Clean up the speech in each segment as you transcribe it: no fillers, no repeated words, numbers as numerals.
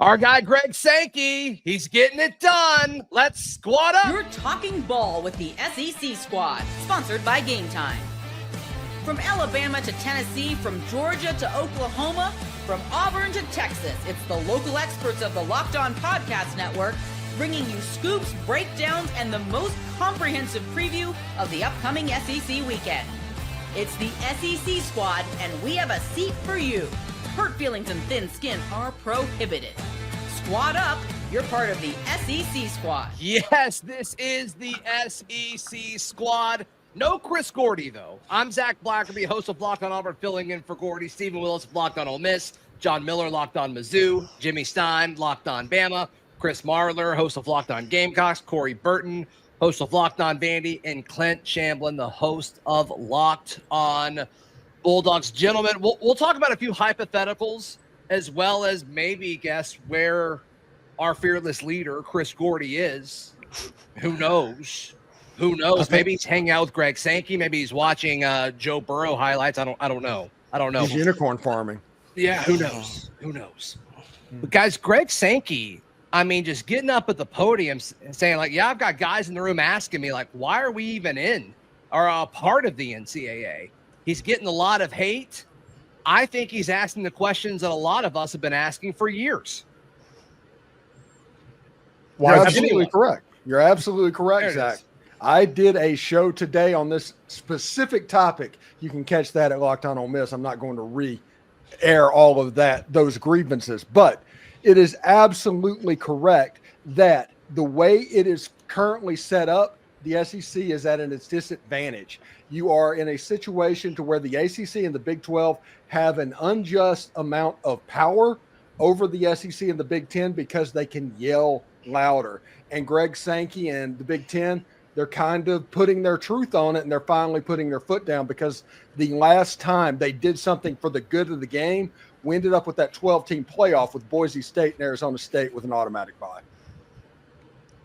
Our guy, Greg Sankey, he's getting it done. Let's squad up. You're talking ball with the SEC Squad, sponsored by Game Time. From Alabama to Tennessee, from Georgia to Oklahoma, from Auburn to Texas, it's the local experts of the Locked On Podcast Network bringing you scoops, breakdowns, and the most comprehensive preview of the upcoming SEC weekend. It's the SEC Squad, and we have a seat for you. Hurt feelings and thin skin are prohibited. Squad up, you're part of the SEC Squad. Yes, this is the SEC Squad. No Chris Gordy, though. I'm Zach Blackerby, host of Locked On Auburn, filling in for Gordy. Stephen Willis, Locked On Ole Miss. John Miller, Locked On Mizzou. Jimmy Stein, Locked On Bama. Chris Marler, host of Locked On Gamecocks. Corey Burton, host of Locked On Vandy. And Clint Shamblin, the host of Locked On Bulldogs. Gentlemen, we'll talk about a few hypotheticals as well as maybe guess where our fearless leader, Chris Gordy, is. Who knows? Who knows? Maybe he's hanging out with Greg Sankey. Maybe he's watching Joe Burrow highlights. I don't know. He's unicorn farming. Yeah, who knows? Who knows? But guys, Greg Sankey, I mean, just getting up at the podium and saying, like, yeah, I've got guys in the room asking me, like, why are we even in or a part of the NCAA? He's getting a lot of hate. I think he's asking the questions that a lot of us have been asking for years. You're absolutely correct. You're absolutely correct, Zach. I did a show today on this specific topic. You can catch that at Locked On Ole Miss. I'm not going to re-air all of those grievances, but it is absolutely correct that the way it is currently set up, the SEC is at its disadvantage. You are in a situation to where the ACC and the Big 12 have an unjust amount of power over the SEC and the Big 10 because they can yell louder. And Greg Sankey and the Big 10, they're kind of putting their truth on it, and they're finally putting their foot down because the last time they did something for the good of the game, we ended up with that 12-team playoff with Boise State and Arizona State with an automatic bye.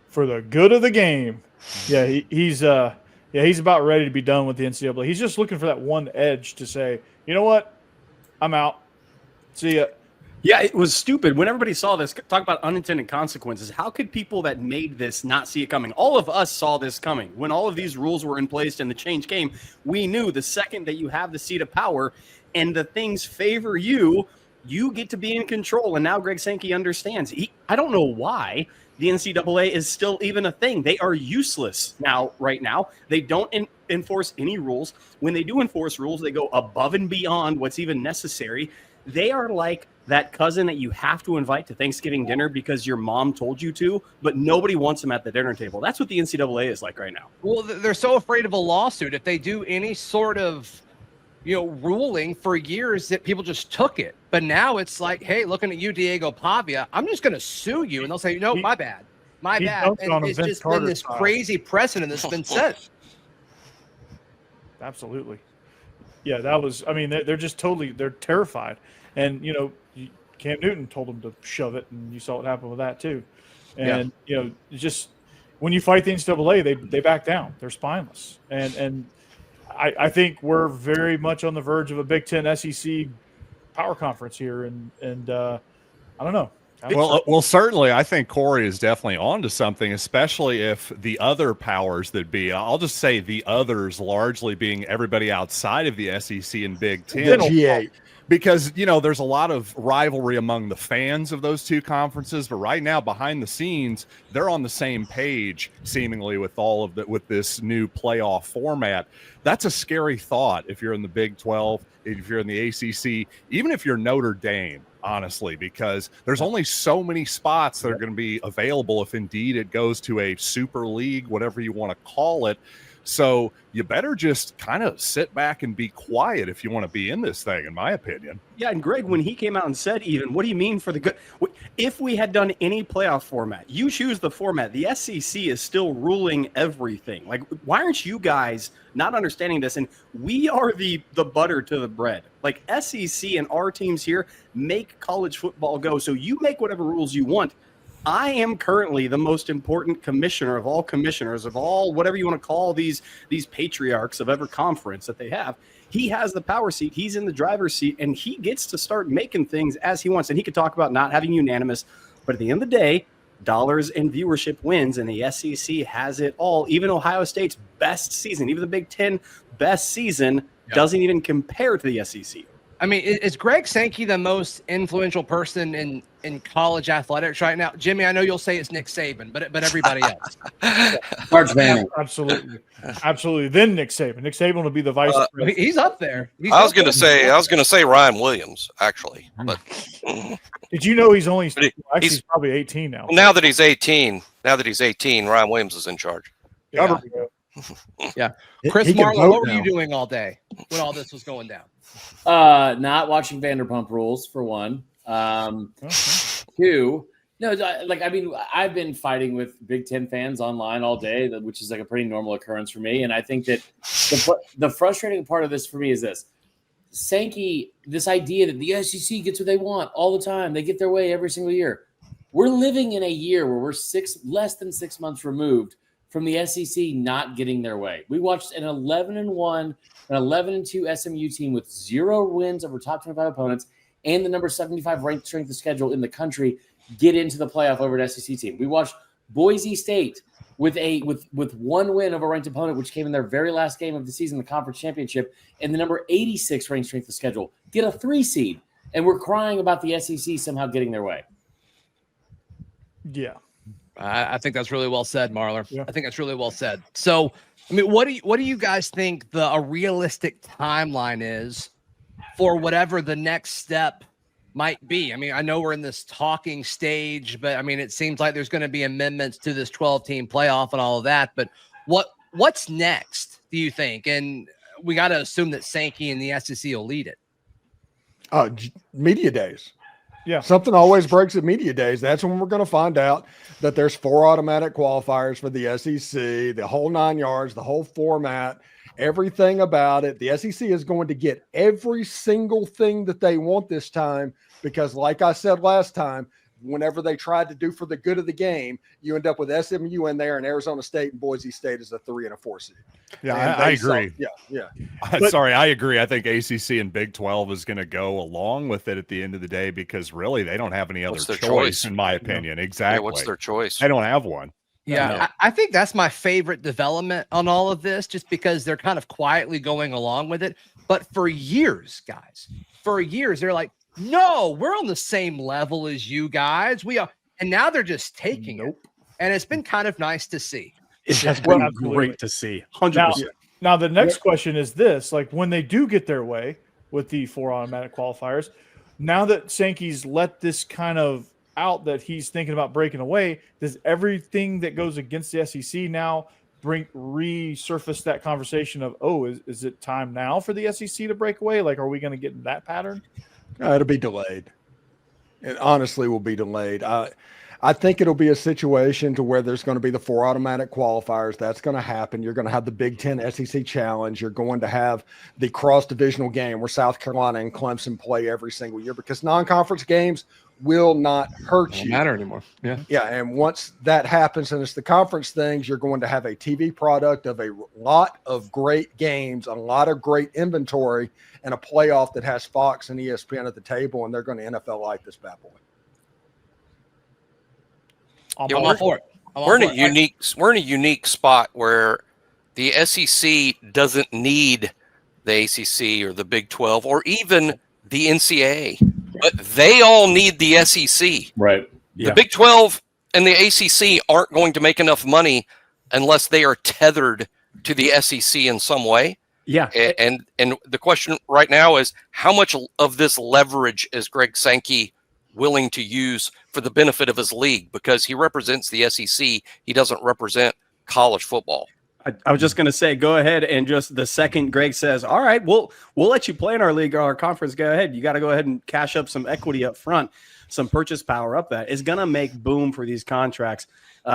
For the good of the game. Yeah, he's about ready to be done with the NCAA. He's just looking for that one edge to say, you know what, I'm out. See ya. Yeah, it was stupid. When everybody saw this, talk about unintended consequences, how could people that made this not see it coming? All of us saw this coming. When all of these rules were in place and the change came, we knew the second that you have the seat of power and the things favor you, you get to be in control. And now Greg Sankey understands. I don't know why the NCAA is still even a thing. They are useless right now. They don't enforce any rules. When they do enforce rules, they go above and beyond what's even necessary. They are like that cousin that you have to invite to Thanksgiving dinner because your mom told you to, but nobody wants them at the dinner table. That's what the NCAA is like right now. Well, they're so afraid of a lawsuit. If they do any sort of, ruling for years, that people just took it. But now it's like, hey, looking at you, Diego Pavia, I'm just going to sue you. And they'll say, no, my bad. My bad. And it's just been this crazy precedent that's been set. Absolutely. Yeah, they're just they're terrified. And, Cam Newton told them to shove it, and you saw what happened with that too. And, just when you fight the NCAA, they back down. They're spineless. And I think we're very much on the verge of a Big Ten SEC power conference here. And I don't know. Well, certainly, I think Corey is definitely onto something, especially if the other powers that be, I'll just say the others largely being everybody outside of the SEC and Big Ten. G8. Because, there's a lot of rivalry among the fans of those two conferences, but right now, behind the scenes, they're on the same page, seemingly, with with this new playoff format. That's a scary thought if you're in the Big 12, if you're in the ACC, even if you're Notre Dame, honestly, because there's only so many spots that are going to be available if indeed it goes to a super league, whatever you want to call it. So you better just kind of sit back and be quiet if you want to be in this thing, in my opinion. Yeah, and Greg, when he came out and said what do you mean for the good? If we had done any playoff format, you choose the format. The SEC is still ruling everything. Like, why aren't you guys not understanding this? And we are the butter to the bread. Like, SEC and our teams here make college football go. So you make whatever rules you want. I am currently the most important commissioner of all commissioners, of all whatever you want to call these patriarchs of every conference that they have. He has the power seat. He's in the driver's seat, and he gets to start making things as he wants. And he could talk about not having unanimous, but at the end of the day, dollars and viewership wins, and the SEC has it all. Even Ohio State's best season, even the Big Ten best season, doesn't even compare to the SEC. I mean, is Greg Sankey the most influential person in college athletics right now? Jimmy, I know you'll say it's Nick Saban, but everybody else. March Vanner. Absolutely. Then Nick Saban. Nick Saban will be the vice president. He's up there. I was going to say Ryan Williams, actually. But did you know he's probably 18 now? Now that he's 18, Ryan Williams is in charge. Yeah. Chris Marlowe, what were you doing all day when all this was going down? Not watching Vanderpump Rules, for one. Two, I've been fighting with Big Ten fans online all day, which is like a pretty normal occurrence for me. And I think that the frustrating part of this for me is this. Sankey, this idea that the SEC gets what they want all the time. They get their way every single year. We're living in a year where we're less than 6 months removed from the SEC not getting their way. We watched an 11-1, an 11-2 SMU team with 0 wins over top 25 opponents and the number 75 ranked strength of schedule in the country get into the playoff over an SEC team. We watched Boise State with 1 win over a ranked opponent, which came in their very last game of the season, the conference championship, and the number 86 ranked strength of schedule get a 3 seed. And we're crying about the SEC somehow getting their way. Yeah. I think that's really well said, Marler. Yeah. I think that's really well said. So, I mean, what do you guys think a realistic timeline is for whatever the next step might be? I mean, I know we're in this talking stage, but I mean, it seems like there's going to be amendments to this 12-team playoff and all of that. But what's next, do you think? And we got to assume that Sankey and the SEC will lead it. Media days. Yeah. Something always breaks at media days. That's when we're going to find out that there's 4 automatic qualifiers for the SEC, the whole 9 yards, the whole format, everything about it. The SEC is going to get every single thing that they want this time because, like I said last time, whenever they tried to do for the good of the game, you end up with SMU in there and Arizona State and Boise State as a 3 and a 4 seed. Yeah, I agree. Yeah. I agree. I think ACC and Big 12 is going to go along with it at the end of the day because really they don't have any other choice, in my opinion. Yeah. Exactly. Yeah, what's their choice? They don't have one. Yeah, I think that's my favorite development on all of this, just because they're kind of quietly going along with it. But for years, guys, they're like, no, we're on the same level as you guys. We are. And now they're just taking it. And it's been kind of nice to see. It has been great to see. 100%. Now, the next question is this. Like, when they do get their way with the 4 automatic qualifiers, now that Sankey's let this kind of out that he's thinking about breaking away, does everything that goes against the SEC now resurface that conversation of, is it time now for the SEC to break away? Like, are we going to get in that pattern? It'll be delayed. It honestly will be delayed. I think it'll be a situation to where there's going to be the 4 automatic qualifiers. That's going to happen. You're going to have the Big Ten SEC Challenge. You're going to have the cross-divisional game where South Carolina and Clemson play every single year because non-conference games will not hurt you. Matter anymore. Yeah. And once that happens and it's the conference things, you're going to have a TV product of a lot of great games, a lot of great inventory, and a playoff that has Fox and ESPN at the table, and they're going to NFL-like this bad boy. I'm all for it. We're in a unique spot where the SEC doesn't need the ACC or the Big 12 or even the NCAA, but they all need the SEC. Right. The Big 12 and the ACC aren't going to make enough money unless they are tethered to the SEC in some way. Yeah. And the question right now is, how much of this leverage is Greg Sankey willing to use for the benefit of his league? Because he represents the SEC. He doesn't represent college football. I was just going to say, go ahead and just the second Greg says, all right, we'll let you play in our league or our conference, go ahead. You got to go ahead and cash up some equity up front, some purchase power up that is going to make boom for these contracts.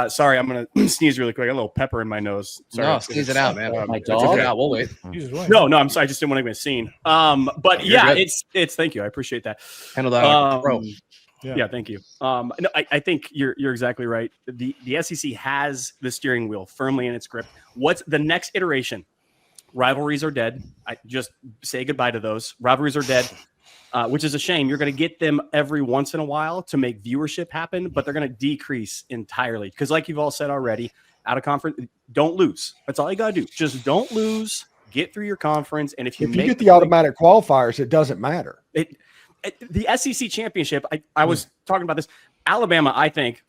Sorry, I'm going to sneeze really quick. I got a little pepper in my nose. Sorry. No, sneeze it out, man. My dog. It out. We'll wait. No, I'm sorry. I just didn't want to be seen. But yeah, it's thank you. I appreciate that. Handle that. Yeah, thank you. No, I think you're exactly right. The SEC has the steering wheel firmly in its grip. What's the next iteration? Rivalries are dead. I just say goodbye to those. Rivalries are dead, which is a shame. You're going to get them every once in a while to make viewership happen, but they're going to decrease entirely. Because like you've all said already, out of conference, don't lose. That's all you got to do. Just don't lose. Get through your conference. And if you get the automatic qualifiers, it doesn't matter. The SEC championship, I was talking about this. Alabama, I think,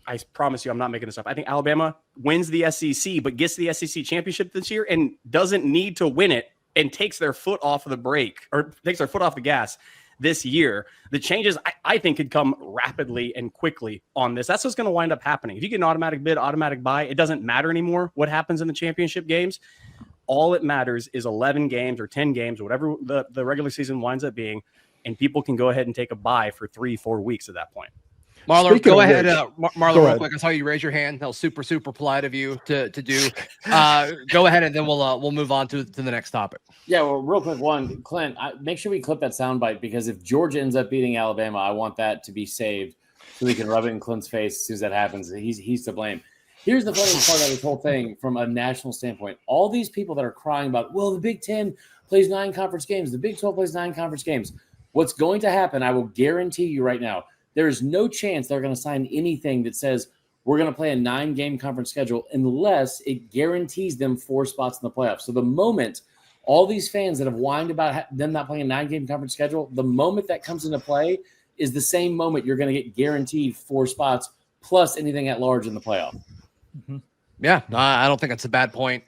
I promise you I'm not making this up. I think Alabama wins the SEC, but gets the SEC championship this year and doesn't need to win it and takes their foot off of the brake or takes their foot off the gas this year. The changes, I think, could come rapidly and quickly on this. That's what's going to wind up happening. If you get an automatic bid, automatic buy, it doesn't matter anymore what happens in the championship games. All it matters is 11 games or 10 games, or whatever the regular season winds up being, and people can go ahead and take a buy for 3-4 weeks at that point. Marler, go ahead. Marler, real quick. I saw you raise your hand. That was super, super polite of you to do. Go ahead, and then we'll move on to the next topic. Yeah, well, real quick, Clint, make sure we clip that soundbite, because if Georgia ends up beating Alabama, I want that to be saved so we can rub it in Clint's face as soon as that happens. He's to blame. Here's the funny part of this whole thing from a national standpoint. All these people that are crying about, well, the Big Ten plays 9 conference games. The Big 12 plays 9 conference games. What's going to happen, I will guarantee you right now, there is no chance they're going to sign anything that says we're going to play a 9-game conference schedule unless it guarantees them 4 spots in the playoffs. So the moment all these fans that have whined about them not playing a 9-game conference schedule, the moment that comes into play is the same moment you're going to get guaranteed 4 spots plus anything at large in the playoff. Mm-hmm. Yeah, I don't think that's a bad point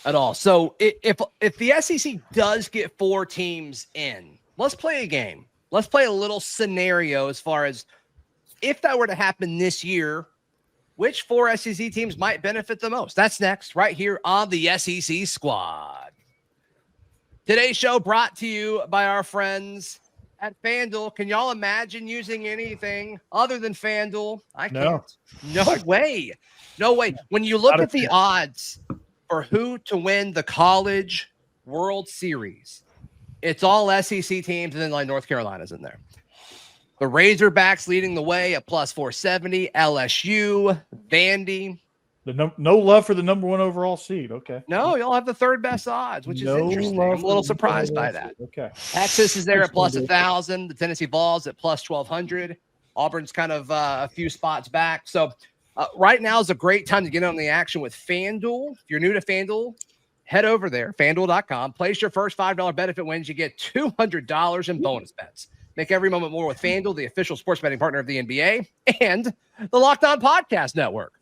at all. So if the SEC does get 4 teams in, let's play a game. Let's play a little scenario as far as if that were to happen this year, which 4 SEC teams might benefit the most? That's next, right here on the SEC Squad. Today's show brought to you by our friends at FanDuel. Can y'all imagine using anything other than FanDuel? I can't. No way. No way. When you look at the odds for who to win the College World Series, it's all SEC teams, and then like North Carolina's in there. The Razorbacks leading the way at plus 470. LSU, Vandy. No love for the number 1 overall seed. Okay. No, y'all have the 3rd best odds, which is interesting. I'm a little surprised by that. Okay. Texas is there at plus 1,000. The Tennessee Vols at plus 1,200. Auburn's kind of a few spots back. So right now is a great time to get on the action with FanDuel. If you're new to FanDuel, head over there, FanDuel.com. Place your first $5 benefit wins. You get $200 in bonus bets. Make every moment more with FanDuel, the official sports betting partner of the NBA and the Locked On Podcast Network.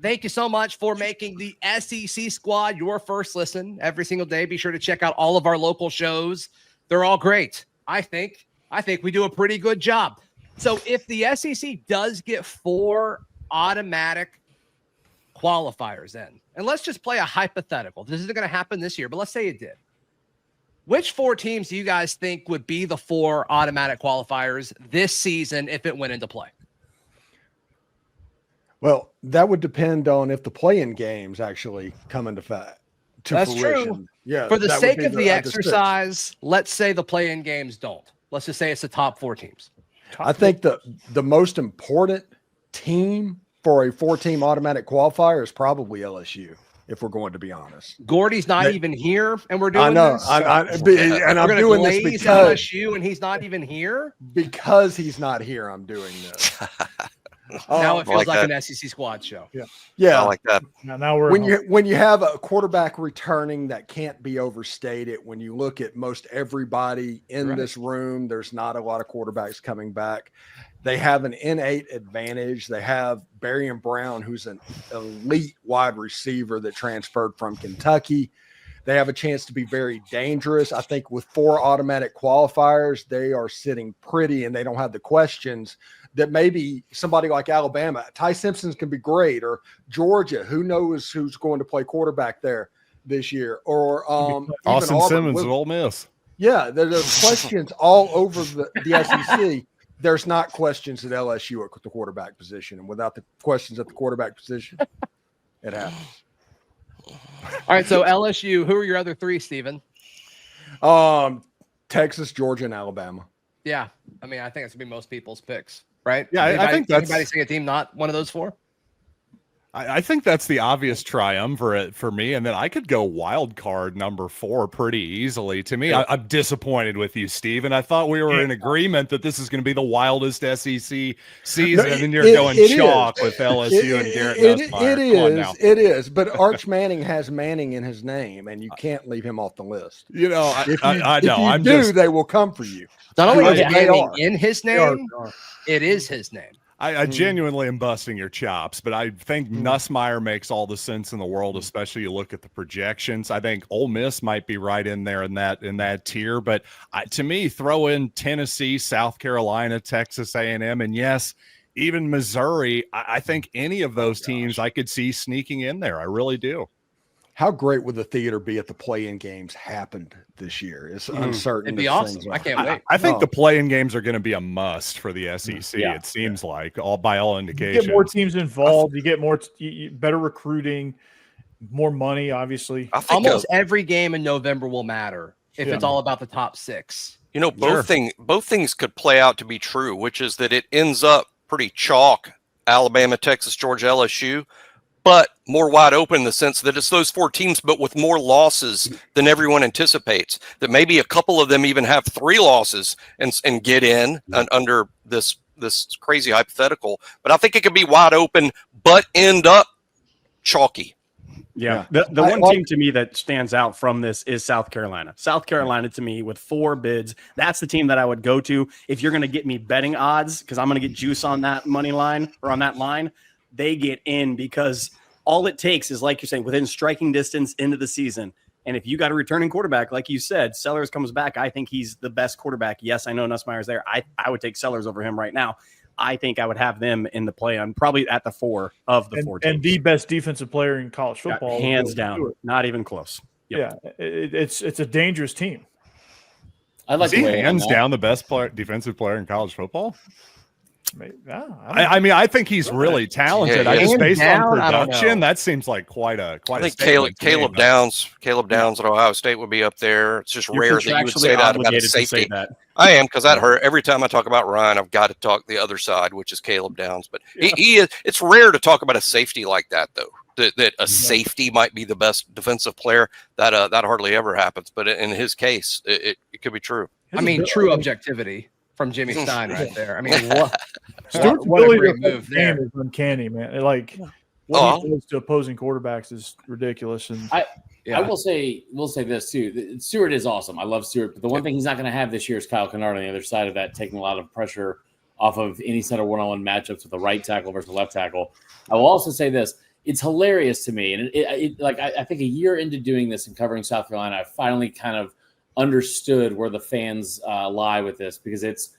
Thank you so much for making the SEC Squad your first listen every single day. Be sure to check out all of our local shows. They're all great. I think we do a pretty good job. So if the SEC does get 4 automatic qualifiers in, and let's just play a hypothetical. This isn't going to happen this year, but let's say it did. Which 4 teams do you guys think would be the 4 automatic qualifiers this season if it went into play? Well, that would depend on if the play-in games actually come into fact. That's true. Yeah. For the sake of the exercise, let's say the play-in games don't. Let's just say it's the top 4 teams. I think the most important team for a 4-team automatic qualifier is probably LSU, if we're going to be honest. Gordy's not even here, and we're doing this. I'm doing this because LSU, and he's not even here. Because he's not here, I'm doing this. Now it feels like an SEC Squad show. Yeah, I like that. Now we're when you have a quarterback returning that can't be overstated. When you look at most everybody in this room, there's not a lot of quarterbacks coming back. They have an innate advantage. They have Barry Brown, who's an elite wide receiver that transferred from Kentucky. They have a chance to be very dangerous. I think with 4 automatic qualifiers, they are sitting pretty, and they don't have the questions that maybe somebody like Alabama, Ty Simpson can be great, or Georgia, who knows who's going to play quarterback there this year, or Austin Simmons at Ole Miss. Yeah, there's questions all over the SEC. There's not questions at LSU at the quarterback position, and without the questions at the quarterback position, it happens. All right, so LSU, who are your other 3, Steven? Texas, Georgia, and Alabama. Yeah, I mean, I think it's gonna be most people's picks, right? Yeah, I think that's anybody see a team not one of those four. I think that's the obvious triumvirate for me, and then I could go wild card number 4 pretty easily. To me, I'm disappointed with you, Steve, and I thought we were in agreement that this is going to be the wildest SEC season, and then you're going chalk with LSU and Garrett Nussmeier. It is, but Arch Manning has Manning in his name, and you can't leave him off the list. You know, I know. If you do, they will come for you. Not only is They Manning are. in his name, it is his name. I genuinely am busting your chops, but I think Nussmeier makes all the sense in the world, especially you look at the projections. I think Ole Miss might be right in there in that tier, but to me, throw in Tennessee, South Carolina, Texas A&M, and yes, even Missouri. I think any of those teams I could see sneaking in there. I really do. How great would the theater be if the play-in games happened this year? It's uncertain. It'd be awesome. I can't wait. I think the play-in games are going to be a must for the SEC. Yeah. It seems like by all indications. You get more teams involved. You get more better recruiting, more money. Obviously, almost every game in November will matter if it's all about the top 6. You know, both things could play out to be true, which is that it ends up pretty chalk: Alabama, Texas, Georgia, LSU. But more wide open in the sense that it's those 4 teams, but with more losses than everyone anticipates. That maybe a couple of them even have 3 losses and get in under this crazy hypothetical. But I think it could be wide open, but end up chalky. Yeah. The one team to me that stands out from this is South Carolina. South Carolina, to me, with 4 bids, that's the team that I would go to if you're going to get me betting odds, because I'm going to get juice on that money line or on that line. They get in because all it takes is, like you're saying, within striking distance into the season. And if you got a returning quarterback, like you said, Sellers comes back. I think he's the best quarterback. Yes, I know Nussmeier's there. I would take Sellers over him right now. I think I would have them in the play on probably at the 4 of the 4 teams. And the best defensive player in college football. Hands down. Not even close. Yep. Yeah, it's a dangerous team. I like hands down the best defensive player in college football. I mean, I think he's really talented. I just based on production, that seems like quite a. I think Caleb Downs at Ohio State would be up there. It's just rare that you would say that about a safety. I am, because that hurt. Every time I talk about Ryan, I've got to talk the other side, which is Caleb Downs. But he is. It's rare to talk about a safety like that, though. That a safety might be the best defensive player. That hardly ever happens. But in his case, it could be true. I mean, true objectivity from Jimmy Stein right there. I mean, Stewart's what a ability great to move there. is uncanny, man. Like what he does to opposing quarterbacks is ridiculous. And I will say this too. Stewart is awesome. I love Stewart, but the one thing he's not going to have this year is Kyle Kennard on the other side of that, taking a lot of pressure off of any set of one-on-one matchups with the right tackle versus the left tackle. I will also say this. It's hilarious to me. And I think a year into doing this and covering South Carolina, I finally kind of understood where the fans lie with this, because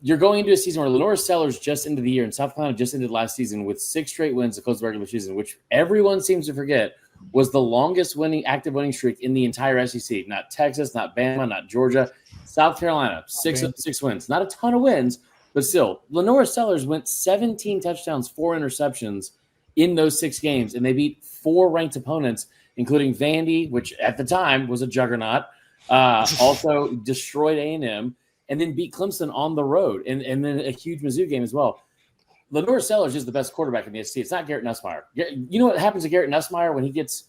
you're going into a season where Lenore Sellers just ended the year and South Carolina just ended last season with 6 straight wins to close the regular season, which everyone seems to forget was the longest active winning streak in the entire SEC. Not Texas, not Bama, not Georgia. South Carolina, 6 wins. Not a ton of wins, but still. Lenore Sellers went 17 touchdowns, 4 interceptions in those 6 games, and they beat 4 ranked opponents, including Vandy, which at the time was a juggernaut, also destroyed A&M, and then beat Clemson on the road, and then a huge Mizzou game as well. Lenore Sellers is the best quarterback in the SEC. It's not Garrett Nussmeier. You know what happens to Garrett Nussmeier when he gets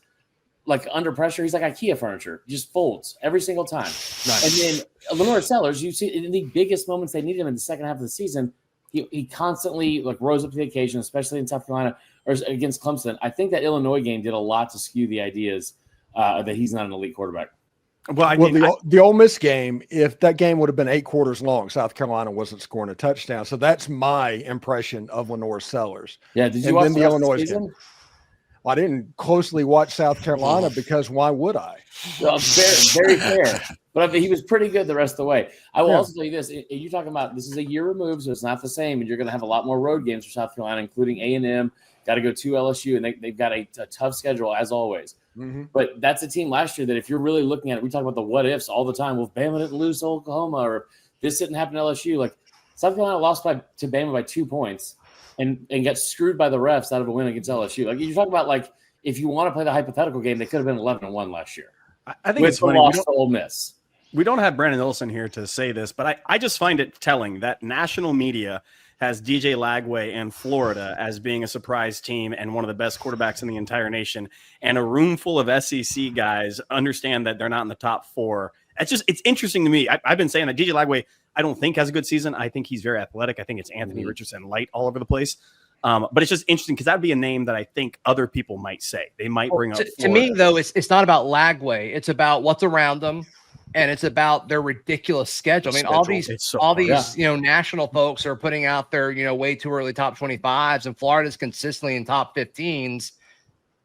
under pressure? He's like IKEA furniture. He just folds every single time. Nice. And then Lenore Sellers, you see in the biggest moments they needed him in the second half of the season, he constantly rose up to the occasion, especially in South Carolina or against Clemson. I think that Illinois game did a lot to skew the ideas that he's not an elite quarterback. The Ole Miss game, if that game would have been 8 quarters long, South Carolina wasn't scoring a touchdown. So that's my impression of Lenore Sellers. Yeah, did you watch the Illinois game? Well, I didn't closely watch South Carolina because why would I? Well, very fair. But he was pretty good the rest of the way. I will also tell you this. You're talking about this is a year removed, so it's not the same. And you're going to have a lot more road games for South Carolina, including A&M. Got to go to LSU, and they've got a tough schedule, as always. Mm-hmm. But that's a team last year that if you're really looking at it, we talk about the what ifs all the time. Well, if Bama didn't lose to Oklahoma, or this didn't happen to LSU. South Carolina lost to Bama by 2 points and got screwed by the refs out of a win against LSU. You're talking about if you want to play the hypothetical game, they could have been 11-1 last year. I think it's funny. Lost to Ole Miss. we don't have Brandon Olson here to say this, but I just find it telling that national media has DJ Lagway and Florida as being a surprise team and one of the best quarterbacks in the entire nation. And a room full of SEC guys understand that they're not in the top 4. It's interesting to me. I've been saying that DJ Lagway, I don't think has a good season. I think he's very athletic. I think it's Anthony Richardson light all over the place. But it's just interesting because that'd be a name that I think other people might say. They might bring up. To me, though, it's not about Lagway. It's about what's around them, and it's about their ridiculous schedule. I mean, all these national folks are putting out their way too early top 25s, and Florida's consistently in top 15s.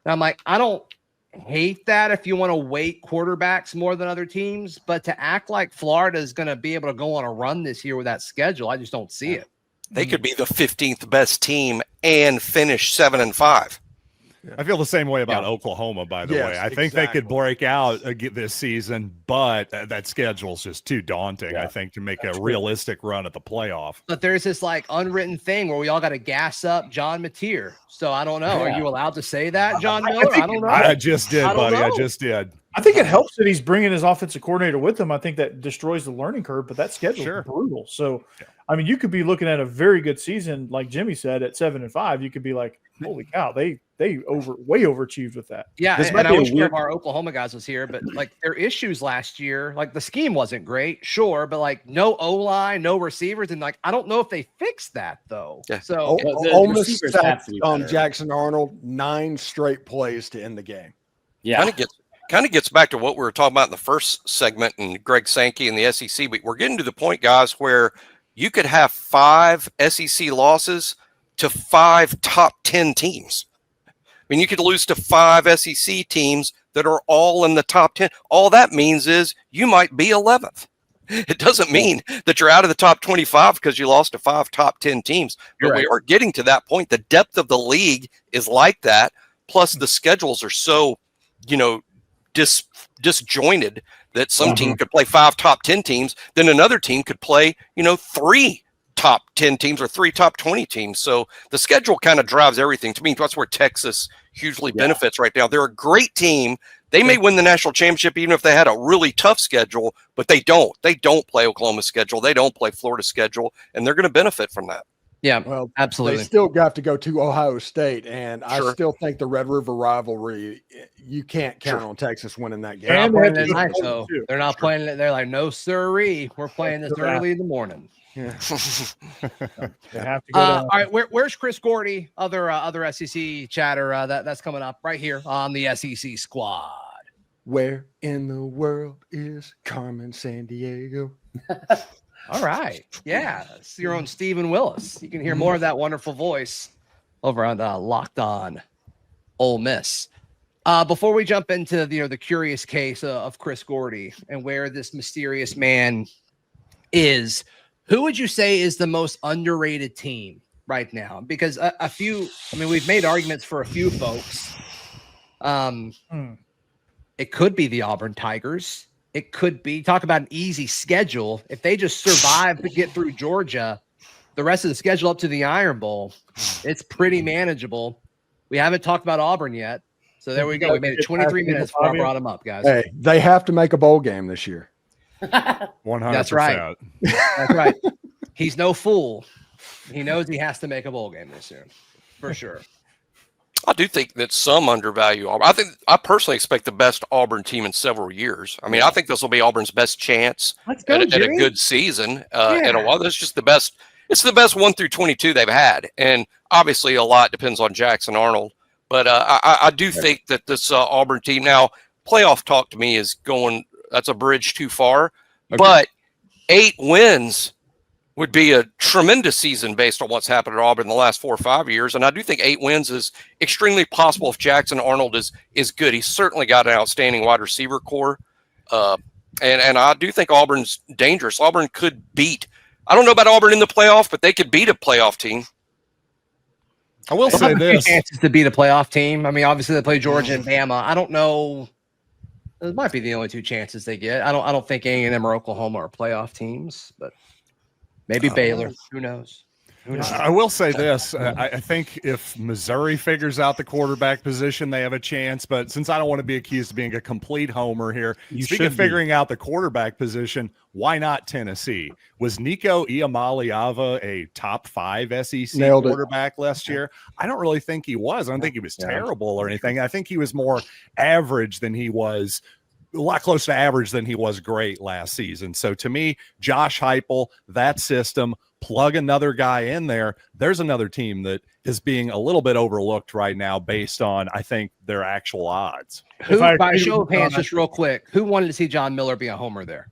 And I'm like, I don't hate that if you want to weight quarterbacks more than other teams, but to act like Florida is going to be able to go on a run this year with that schedule, I just don't see it. They could be the 15th best team and finish 7-5. I feel the same way about Oklahoma, by the way. I think they could break out this season, but that schedule's just too daunting, I think, to make a realistic run at the playoff. But there's this unwritten thing where we all got to gas up John Mateer. So I don't know. Are you allowed to say that, John Miller? I don't know. I just did, buddy. I just did. I think it helps that he's bringing his offensive coordinator with him. I think that destroys the learning curve, but that schedule is brutal. So, I mean, you could be looking at a very good season, like Jimmy said, at 7-5. You could be like, holy cow, they way overachieved with that. Yeah, and I wish one of our Oklahoma guys was here, but their issues last year, the scheme wasn't great, sure, but no O-line, no receivers, and I don't know if they fixed that though. Yeah. So Ole Miss sacked Jackson Arnold 9 straight plays to end the game. Yeah, kind of gets back to what we were talking about in the first segment and Greg Sankey and the SEC. But we're getting to the point, guys, where you could have 5 SEC losses to 5 top 10 teams. I mean, you could lose to 5 SEC teams that are all in the top 10. All that means is you might be 11th. It doesn't mean that you're out of the top 25 because you lost to 5 top 10 teams. But we are getting to that point. The depth of the league is like that. Plus, the schedules are so, disjointed that some team could play 5 top 10 teams, then another team could play, 3 top 10 teams or 3 top 20 teams. So the schedule kind of drives everything. To me, that's where Texas hugely benefits right now. They're a great team. They may win the national championship even if they had a really tough schedule, but they don't. They don't play Oklahoma's schedule. They don't play Florida's schedule, and they're going to benefit from that. Yeah, well, absolutely. They still got to go to Ohio State, and I still think the Red River rivalry, you can't count on Texas winning that game. They're not playing it. They're like, no, sirree. We're playing this early in the morning. Yeah. They have to go all right, where's Chris Gordy? Other SEC chatter that's coming up right here on the SEC Squad. Where in the world is Carmen Sandiego? All right. Yeah. It's your own Stephen Willis. You can hear more of that wonderful voice over on Locked On Ole Miss. Before we jump into the curious case of Chris Gordy and where this mysterious man is, who would you say is the most underrated team right now? Because we've made arguments for a few folks. It could be the Auburn Tigers. It could be, talk about an easy schedule. If they just survive to get through Georgia, the rest of the schedule up to the Iron Bowl, it's pretty manageable. We haven't talked about Auburn yet. So there we go. We made it 23 minutes before I brought them up, guys. Hey, they have to make a bowl game this year. 100%. That's right. That's right. He's no fool. He knows he has to make a bowl game this year, for sure. I do think that some undervalue Auburn. I personally expect the best Auburn team in several years. I mean, I think this will be Auburn's best chance at a good season in a while. That's just the best. It's the best 1 through 22 they've had, and obviously a lot depends on Jackson Arnold. But I do think that this Auburn team now playoff talk to me is going. That's a bridge too far. Okay. But 8 wins would be a tremendous season based on what's happened at Auburn in the last 4 or 5 years. And I do think 8 wins is extremely possible if Jackson Arnold is good. He's certainly got an outstanding wide receiver core. And I do think Auburn's dangerous. Auburn could beat, I don't know about Auburn in the playoff, but they could beat a playoff team. I will say this. Chances to beat a playoff team. I mean, obviously they play Georgia and Bama. I don't know. Those might be the only 2 chances they get. I don't think A&M or Oklahoma are playoff teams, but maybe Baylor. Who knows? I will say this. I think if Missouri figures out the quarterback position, they have a chance. But since I don't want to be accused of being a complete homer here, speaking of figuring out the quarterback position, why not Tennessee? Was Nico Iamaleava a top 5 SEC quarterback last year? I don't really think he was. I don't think he was terrible or anything. I think he was more average than he was, a lot closer to average than he was great last season. So to me, Josh Heupel, that system, plug another guy in there. There's another team that is being a little bit overlooked right now based on, I think, their actual odds. Who, by show of hands, just real quick, who wanted to see John Miller be a homer there?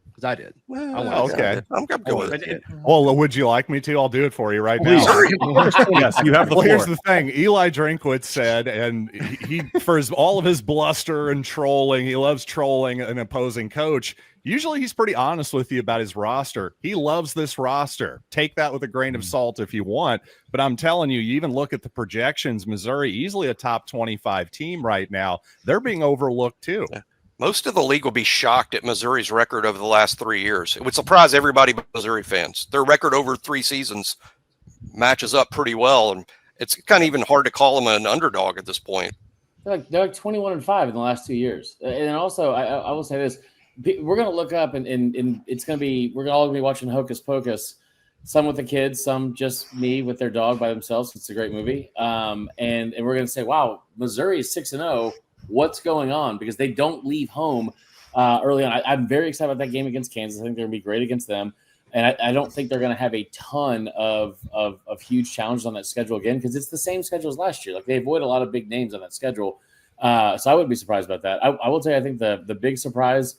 Because I did. Okay. I'm good with it. Well, would you like me to? I'll do it for you right now. Yes, you have the floor. Here's the thing. Eli Drinkwitz said, and he for all of his bluster and trolling, he loves trolling an opposing coach. Usually he's pretty honest with you about his roster. He loves this roster. Take that with a grain of salt if you want. But I'm telling you, you even look at the projections, Missouri, easily a top 25 team right now. They're being overlooked too. Most of the league will be shocked at Missouri's record over the last 3 years. It would surprise everybody but Missouri fans. Their record over 3 seasons matches up pretty well, and it's kind of even hard to call them an underdog at this point. They're like 21-5 in the last 2 years. And also, I will say this. We're going to look up and it's going to be, we're all going to be watching Hocus Pocus, some with the kids, some just me with their dog by themselves. It's a great movie. And we're going to say, wow, Missouri is 6-0. What's going on? Because they don't leave home early on. I'm very excited about that game against Kansas. I think they're going to be great against them. And I don't think they're going to have a ton of huge challenges on that schedule again, because it's the same schedule as last year. Like, they avoid a lot of big names on that schedule. So I wouldn't be surprised about that. I will tell you, I think the big surprise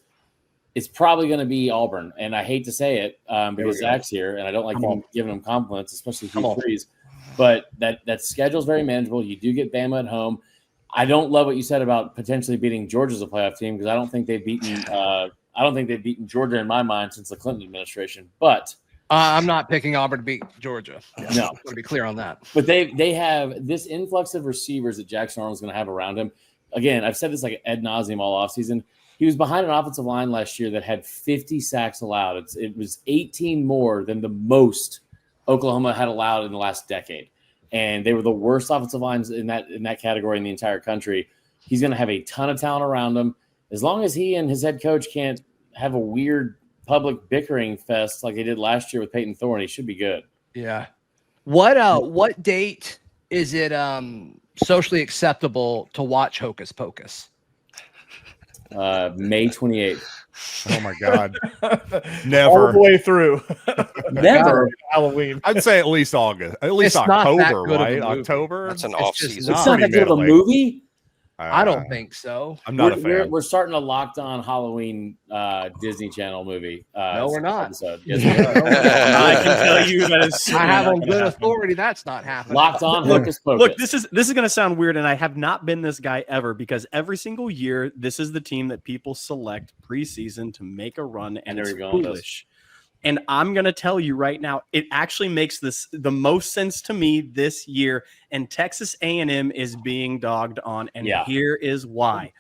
is probably going to be Auburn. And I hate to say it because Zach's here, and I don't like giving him compliments, especially huge threes. But that schedule is very manageable. You do get Bama at home. I don't love what you said about potentially beating Georgia as a playoff team, because I don't think they've beaten Georgia in my mind since the Clinton administration. But I'm not picking Auburn to beat Georgia. No, to be clear on that. But they have this influx of receivers that Jackson Arnold's going to have around him. Again, I've said this like ad nauseum all offseason. He was behind an offensive line last year that had 50 sacks allowed. It was 18 more than the most Oklahoma had allowed in the last decade. And they were the worst offensive lines in that category in the entire country. He's going to have a ton of talent around him. As long as he and his head coach can't have a weird public bickering fest like they did last year with Peyton Thorne, he should be good. Yeah. What date is it socially acceptable to watch Hocus Pocus? May 28th. Oh my God. Never. All the way through. Never. Halloween. I'd say at least August. At least October, right? October. That's an off season. It's not that good of a movie. I don't think so. I'm not a fan. We're starting a Locked On Halloween Disney Channel movie. No, we're not. Episode. Yes, we are. I can tell you that is. I have on good authority that's not happening. Locked On Hocus Pocus. Look, this is going to sound weird, and I have not been this guy ever, because every single year, this is the team that people select preseason to make a run, and it's foolish. And I'm going to tell you right now, it actually makes this the most sense to me this year, and Texas A&M is being dogged on, and here is why.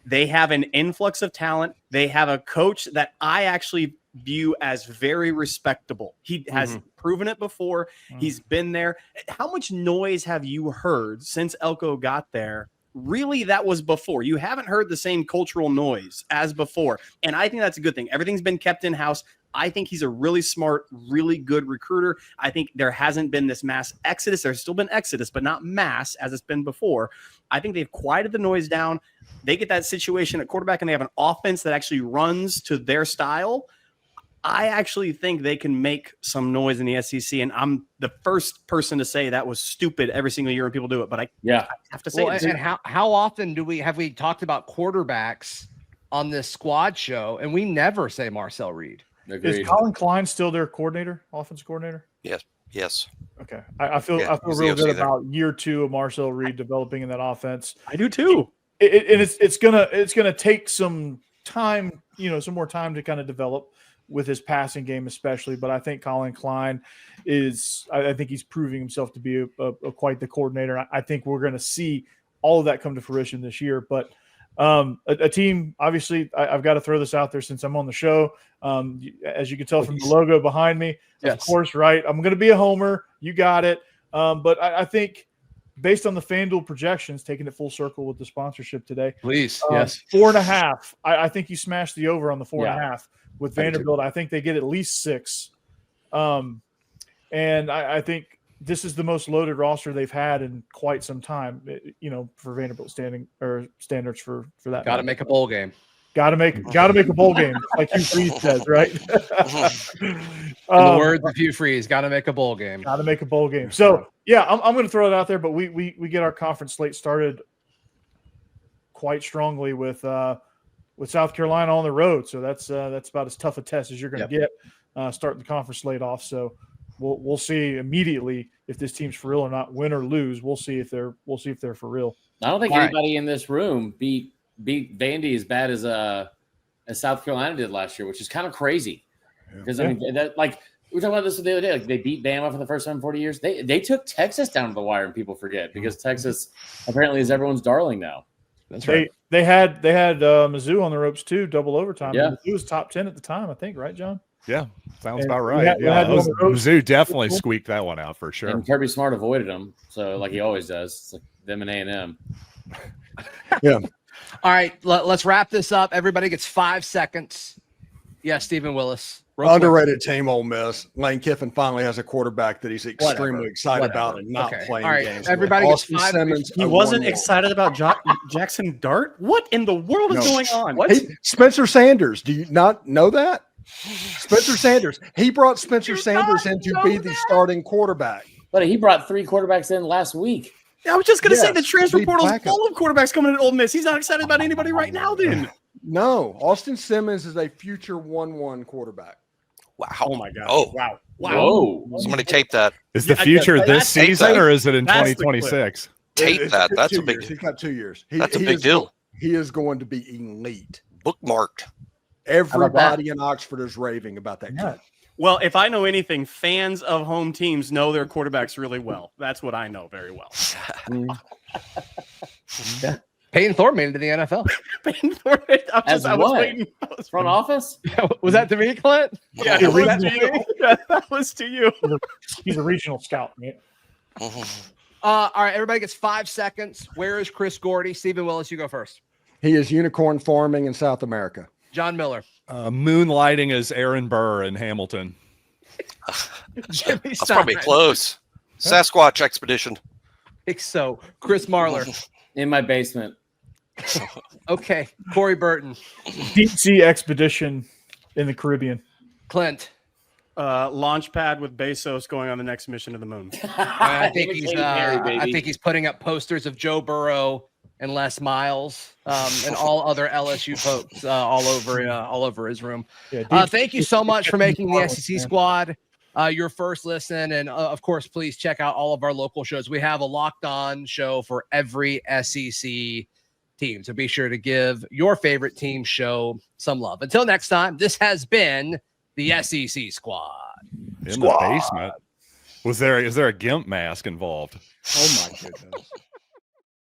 They have an influx of talent. They have a coach that I actually view as very respectable. He has proven it before. He's been there. How much noise have you heard since Elko got there? Really, that was before. You haven't heard the same cultural noise as before. And I think that's a good thing. Everything's been kept in-house. I think he's a really smart, really good recruiter. I think there hasn't been this mass exodus. There's still been exodus, but not mass as it's been before. I think they've quieted the noise down. They get that situation at quarterback, and they have an offense that actually runs to their style. I actually think they can make some noise in the SEC, and I'm the first person to say that was stupid every single year when people do it. But I have to say, and how often have we talked about quarterbacks on this squad show, and we never say Marcel Reed? Agreed. Is Colin Klein still their coordinator, offensive coordinator? Yes. Okay. I feel real good about year 2 of Marcel Reed developing in that offense. I do too. It's gonna take some time, some more time to kind of develop with his passing game, especially. But I think Colin Klein I think he's proving himself to be a quite the coordinator. I think we're going to see all of that come to fruition this year. But A team, obviously, I've got to throw this out there since I'm on the show. As you can tell from the logo behind me, of course, right? I'm going to be a homer. You got it. But I think based on the FanDuel projections, taking it full circle with the sponsorship today. Please, 4.5. I think you smashed the over on the 4.5 with Vanderbilt. I think they get at least 6. And I think this is the most loaded roster they've had in quite some time, for Vanderbilt standards for that. Got to make a bowl game. Got to make a bowl game, like Hugh Freeze says, right? In the words of Hugh Freeze, got to make a bowl game. Got to make a bowl game. So, I'm going to throw it out there, but we get our conference slate started quite strongly with South Carolina on the road. So that's about as tough a test as you're going to get starting the conference slate off. So we'll see immediately if this team's for real or not. Win or lose, we'll see if they're for real. I don't think anybody in this room beat Vandy as bad as South Carolina did last year, which is kind of crazy. Because I mean, that, like we were talking about this the other day, like they beat Bama for the first time in 40 years. They took Texas down to the wire, and people forget because Texas apparently is everyone's darling now. That's right. They had Mizzou on the ropes too, double overtime. Yeah, Mizzou was top 10 at the time, I think, right, John? Yeah, sounds about right. Mizzou definitely squeaked that one out for sure. And Kirby Smart avoided them, so like he always does. It's like them and A&M. Yeah. All right, let's wrap this up. Everybody gets 5 seconds. Yes, Stephen Willis. Underrated team, Ole Miss. Lane Kiffin finally has a quarterback that he's extremely excited about and not playing games. Everybody gets Austin 5 Simmons. He wasn't excited about Jackson Dart? What in the world is going on? What? Hey, Spencer Sanders. Do you not know that? Spencer Sanders. He brought Spencer Sanders in to be the starting quarterback. But he brought 3 quarterbacks in last week. I was just going to say the transfer portal is full of quarterbacks coming in Ole Miss. He's not excited about anybody right now, then. No, Austin Simmons is a future 1-1 quarterback. Wow. Oh, my God. Oh. Wow. Whoa. Somebody tape that. Is the future this season or is it in 2026? Tape that. That's a big deal. He's got 2 years. That's a big deal. He is going to be elite. Bookmarked. Everybody in Oxford is raving about that kid. Well, if I know anything, fans of home teams know their quarterbacks really well. That's what I know very well. Peyton Thorne made it to the NFL. Peyton Thorne. I was waiting. Front office? Was that to me, Clint? Yeah, that was to you. He's a regional scout, man. All right, everybody gets 5 seconds. Where is Chris Gordy? Stephen Willis, you go first. He is unicorn farming in South America. John Miller. Moonlighting as Aaron Burr in Hamilton. That's probably close. Sasquatch expedition. I think so. Chris Marler. In my basement. Okay. Corey Burton. Deep sea expedition in the Caribbean. Clint. Launch pad with Bezos going on the next mission to the moon. I think he's putting up posters of Joe Burrow and Les Miles and all other LSU folks all over his room. Thank you so much for making the SEC Squad your first listen. And of course, please check out all of our local shows. We have a Locked On show for every SEC team. So be sure to give your favorite team show some love. Until next time, this has been the SEC Squad. In the basement. Is there a GIMP mask involved? Oh my goodness.